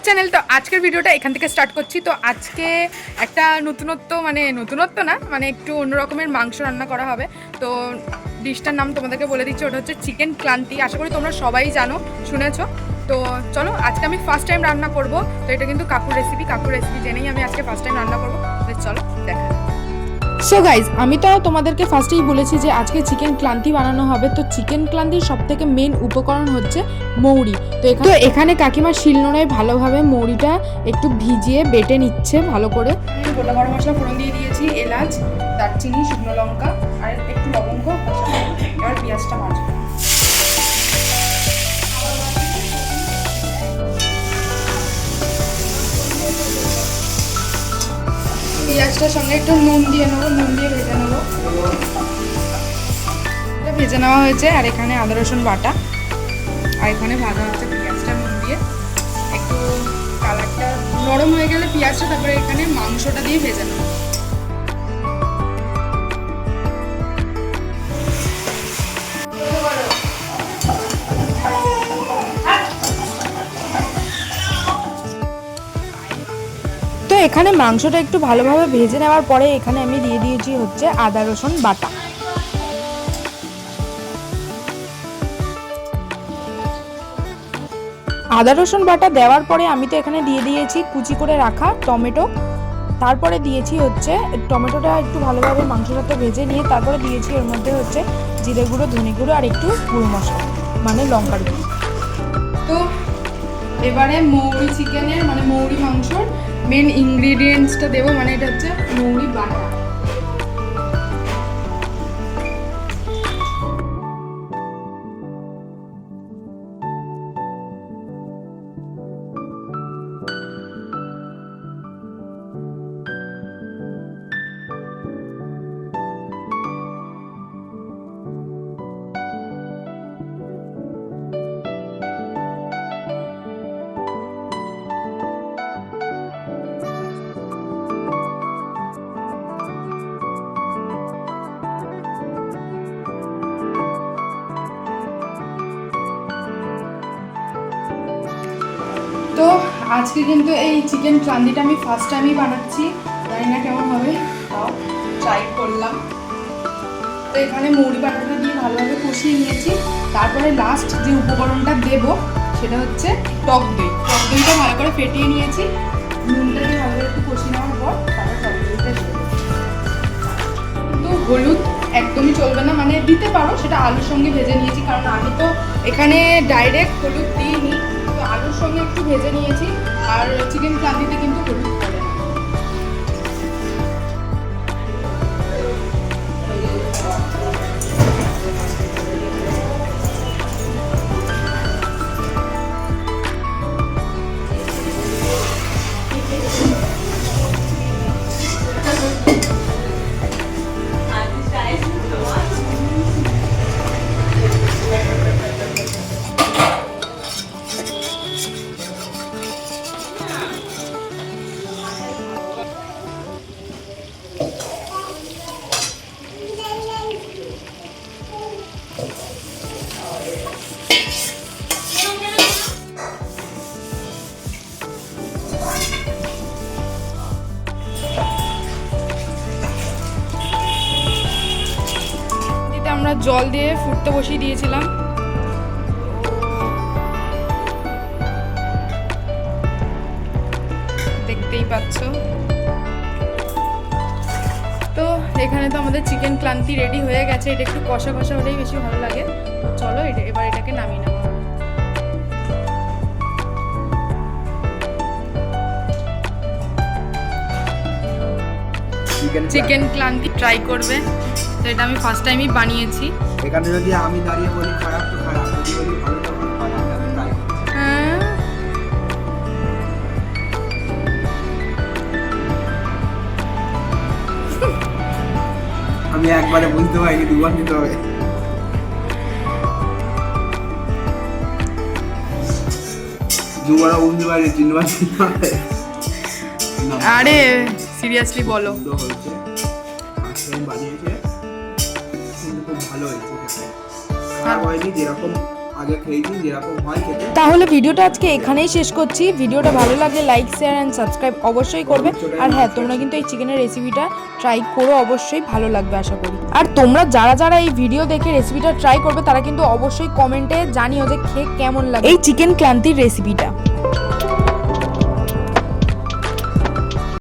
Channel. তো আজকের ভিডিওটা এখান থেকে স্টার্ট করছি। তো আজকে একটা নতুনত্ব না মানে একটু অন্যরকমের মাংস রান্না করা হবে। তো ডিশটার নাম তোমাদেরকে বলে দিচ্ছি, ওটা হচ্ছে চিকেন ক্লান্তি। আশা করি তোমরা সবাই জানো, শুনেছো। তো চলো, আজকে আমি ফার্স্ট টাইম রান্না করব। তো এটা কিন্তু কাকুর রেসিপি জেনেই আমি আজকে ফার্স্ট টাইম রান্না করবো। চলো দেখা। সো গাইজ, আমি তো তোমাদেরকে ফার্স্টেই বলেছি যে আজকে চিকেন ক্লান্তি বানানো হবে। তো চিকেন ক্লান্তির সব থেকে মেন উপকরণ হচ্ছে মৌরি। তো এখানে কাকিমা শিলনোড়ায় ভালোভাবে মৌরিটা একটু ভিজিয়ে বেটে নিচ্ছে ভালো করে। গোটা গরম মশলা ফোড়ন দিয়ে দিয়েছি, এলাচ, দারচিনি, শুকনো লঙ্কা আর একটু লবঙ্গ। এবার পেঁয়াজটা ভাজবো। পেঁয়াজটার সঙ্গে একটু নুন দিয়ে নেবো, নুন দিয়ে ভেজে নেবো। ভেজে নেওয়া হয়েছে। আর এখানে আদা রসুন বাটা, আর এখানে ভাজা হচ্ছে পেঁয়াজটা নুন দিয়ে। একটু কালারটা নরম হয়ে গেলে পেঁয়াজটা, তারপরে এখানে মাংসটা দিয়ে ভেজে নেবো। তো এখানে মাংসটা একটু ভালোভাবে ভেজে নেওয়ার পরে এখানে আমি দিয়ে দিয়েছি হচ্ছে আদা রসুন বাটা। আদা রসুন বাটা দেওয়ার পরে আমি তো এখানে দিয়ে দিয়েছি কুচি করে রাখা টমেটো। তারপরে দিয়েছি হচ্ছে টমেটোটা একটু ভালোভাবে মাংসের সাথে ভেজে নিয়ে তারপরে দিয়েছি এর মধ্যে হচ্ছে জিরে গুঁড়ো, ধনে গুঁড়ো আর একটু গুঁড়ো মশলা মানে লঙ্কার গুঁড়ো। তো এবারে মৌরি চিকেনের মানে মৌরি মাংসর মেন ইনগ্রিডিয়েন্টসটা দেবো, মানে এটা হচ্ছে মৌরি বাটা। তো আজকে কিন্তু এই চিকেন ক্লান্তিটা আমি ফার্স্ট টাইমই বানাচ্ছি, জানি না কেমন হবে, তাও ট্রাই করলাম। তো এখানে মৌরি বাটাটা দিয়ে ভালোভাবে কষিয়ে নিয়েছি। তারপরে লাস্ট যে উপকরণটা দেব সেটা হচ্ছে টক দই। টক দইটা ভালো করে ফেটিয়ে নিয়েছি, নুনটা দিয়ে ভালো করে একটু কষিয়ে নেওয়ার পর তারপর টক দইটা দেবো। কিন্তু হলুদ একদমই চলবে না, মানে দিতে পারো, সেটা আলুর সঙ্গে ভেজে নিয়েছি, কারণ আমি তো এখানে ডাইরেক্ট হলুদ দিইনি, তো আলুর সঙ্গে একটু ভেজে নিয়েছি। আর চিকেন ক্লান্তিতে কিন্তু হলুদ পড়ে না। আমরা জল দিয়ে ফুটতে বসিয়ে দিয়েছিলাম। দেখতেই পাচ্ছ। তো এখানে তো আমাদের চিকেন ক্লান্তি রেডি হয়ে গেছে। এটা একটু কষা কষা হলেই বেশি ভালো লাগে। তো চলো এবার এটাকে নামিয়ে নেওয়া হবে। চিকেন ক্লান্তি ট্রাই করবে। তো এটা আমি ফার্স্ট টাইমই বানিয়েছি। এখানে যদি আমি দাঁড়িয়ে বলি খারাপ তো খারাপ, যদি বলি ভালো তো ভালো, আমি ট্রাই করছি। হ্যাঁ, আমি একবারে বুঝতে পারিনি, দুবার নিতে হবে। দুবারও বুঝতে পারিনি, তিনবার নিতে হবে। আরে সিরিয়াসলি বলো। হয়েছে ফার্স্ট টাইম বানিয়েছে, কিন্তু খুব ভালো হয়েছে। খারাপ হয়নি, যেরকম আগে খেয়েছি যেরকম হয় খেতে। তাহলে ভিডিওটা আজকে এখানেই শেষ করছি। ভিডিওটা ভালো লাগলে লাইক শেয়ার অ্যান্ড সাবস্ক্রাইব অবশ্যই করবে। আর হ্যাঁ, তোমরা কিন্তু এই চিকেনের রেসিপিটা ট্রাই করো, অবশ্যই ভালো লাগবে আশা করি। আর তোমরা যারা যারা এই ভিডিও দেখে রেসিপিটা ট্রাই করবে তারা কিন্তু অবশ্যই কমেন্টে জানিও যে খেয়ে কেমন লাগে এই চিকেন ক্লান্তির রেসিপিটা।